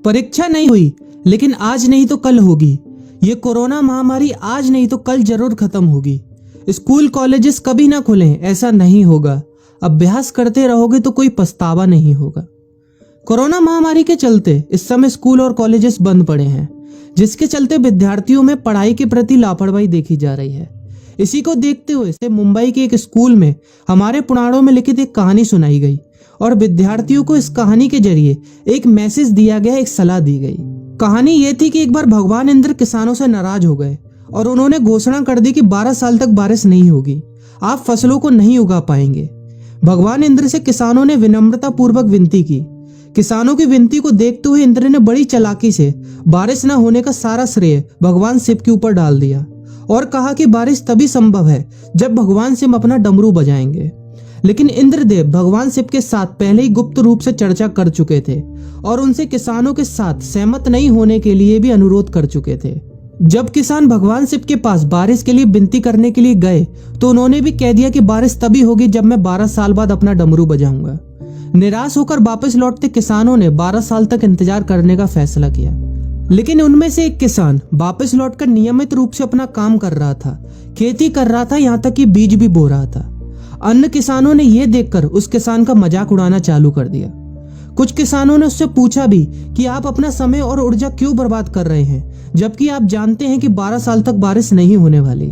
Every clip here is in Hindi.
परीक्षा नहीं हुई, लेकिन आज नहीं तो कल होगी। ये कोरोना महामारी आज नहीं तो कल जरूर खत्म होगी। स्कूल कॉलेजेस कभी ना खुलें, ऐसा नहीं होगा। अभ्यास करते रहोगे तो कोई पछतावा नहीं होगा। कोरोना महामारी के चलते इस समय स्कूल और कॉलेजेस बंद पड़े हैं, जिसके चलते विद्यार्थियों में पढ़ाई के प्रति लापरवाही देखी जा रही है। इसी को देखते हुए मुंबई के एक स्कूल में हमारे पुराणों में लिखित एक कहानी सुनाई गई और विद्यार्थियों को इस कहानी के जरिए एक मैसेज दिया गया, एक सलाह दी गई। कहानी ये थी कि एक बार भगवान इंद्र किसानों से नाराज हो गए और उन्होंने घोषणा कर दी कि 12 साल तक बारिश नहीं होगी, आप फसलों को नहीं उगा पाएंगे। भगवान इंद्र से किसानों ने विनम्रता पूर्वक विनती की। किसानों की विनती को देखते हुए इंद्र ने बड़ी चालाकी से बारिश न होने का सारा श्रेय भगवान शिव के ऊपर डाल दिया और कहा कि बारिश तभी संभव है जब भगवान शिव अपना डमरू बजाएंगे। लेकिन इंद्रदेव भगवान शिव के साथ पहले ही गुप्त रूप से चर्चा कर चुके थे और उनसे किसानों के साथ सहमत नहीं होने के लिए भी अनुरोध कर चुके थे। जब किसान भगवान शिव के पास बारिश के लिए विनती करने के लिए गए तो उन्होंने भी कह दिया कि बारिश तभी होगी जब मैं 12 साल बाद अपना डमरू बजाऊंगा। निराश होकर वापस लौटते किसानों ने 12 साल तक इंतजार करने का फैसला किया। लेकिन उनमें से एक किसान वापस लौटकर नियमित रूप से अपना काम कर रहा था, खेती कर रहा था, यहाँ तक कि बीज भी बो रहा था। अन्य किसानों ने यह देखकर उस किसान का मजाक उड़ाना चालू कर दिया। कुछ किसानों ने उससे पूछा भी कि आप अपना समय और ऊर्जा क्यों बर्बाद कर रहे हैं, जबकि आप जानते हैं कि 12 साल तक बारिश नहीं होने वाली।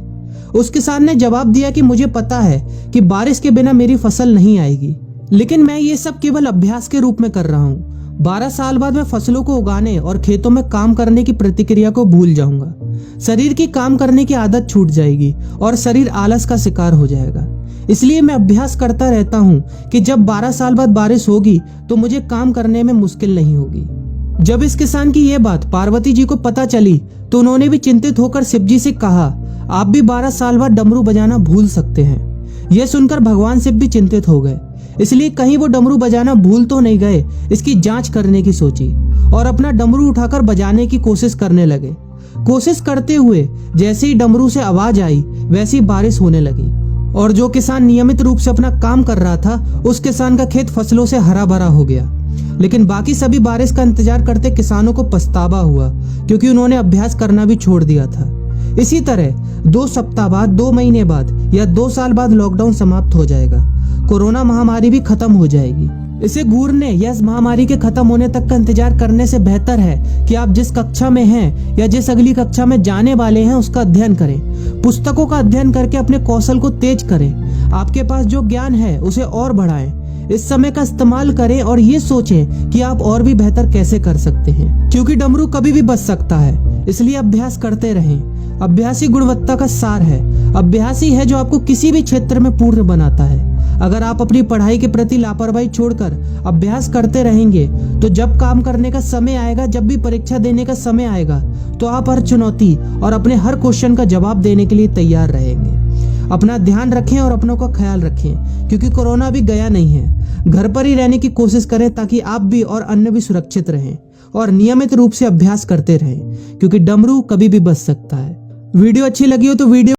उस किसान ने जवाब दिया कि मुझे पता है कि बारिश के बिना मेरी फसल नहीं आएगी, लेकिन मैं ये सब केवल अभ्यास के रूप में कर रहा हूँ। 12 साल बाद मैं फसलों को उगाने और खेतों में काम करने की प्रतिक्रिया को भूल जाऊंगा। शरीर की काम करने की आदत छूट जाएगी और शरीर आलस का शिकार हो जाएगा। इसलिए मैं अभ्यास करता रहता हूँ कि जब 12 साल बाद बारिश होगी तो मुझे काम करने में मुश्किल नहीं होगी। जब इस किसान की यह बात पार्वती जी को पता चली तो उन्होंने भी चिंतित होकर शिव जी से कहा, आप भी 12 साल बाद डमरू बजाना भूल सकते हैं। यह सुनकर भगवान शिव भी चिंतित हो गए, इसलिए कहीं वो डमरू बजाना भूल तो नहीं गए, इसकी जांच करने की सोची और अपना डमरू उठाकर बजाने की कोशिश करने लगे। कोशिश करते हुए जैसे ही डमरू से आवाज आई वैसी बारिश होने लगी और जो किसान नियमित रूप से अपना काम कर रहा था उस किसान का खेत फसलों से हरा भरा हो गया। लेकिन बाकी सभी बारिश का इंतजार करते किसानों को पछतावा हुआ, क्योंकि उन्होंने अभ्यास करना भी छोड़ दिया था। इसी तरह 2 सप्ताह बाद, 2 महीने बाद या 2 साल बाद लॉकडाउन समाप्त हो जाएगा। कोरोना महामारी भी खत्म हो जाएगी। इसे घूरने या इस महामारी के खत्म होने तक का इंतजार करने से बेहतर है कि आप जिस कक्षा में हैं या जिस अगली कक्षा में जाने वाले हैं उसका अध्ययन करें। पुस्तकों का अध्ययन करके अपने कौशल को तेज करें। आपके पास जो ज्ञान है उसे और बढ़ाएं। इस समय का इस्तेमाल करें और ये सोचें कि आप और भी बेहतर कैसे कर सकते हैं, क्योंकि डमरू कभी भी बच सकता है। इसलिए अभ्यास करते रहें। अभ्यास ही गुणवत्ता का सार है। अभ्यास ही है जो आपको किसी भी क्षेत्र में पूर्ण बनाता है। अगर आप अपनी पढ़ाई के प्रति लापरवाही छोड़कर अभ्यास करते रहेंगे तो जब काम करने का समय आएगा, जब भी परीक्षा देने का समय आएगा, तो आप हर चुनौती और अपने हर क्वेश्चन का जवाब देने के लिए तैयार रहेंगे। अपना ध्यान रखें और अपनों का ख्याल रखें, क्योंकि कोरोना अभी गया नहीं है। घर पर ही रहने की कोशिश करें ताकि आप भी और अन्य भी सुरक्षित रहें और नियमित रूप से अभ्यास करते रहें, क्योंकि डमरू कभी भी बच सकता है। वीडियो अच्छी लगी हो तो वीडियो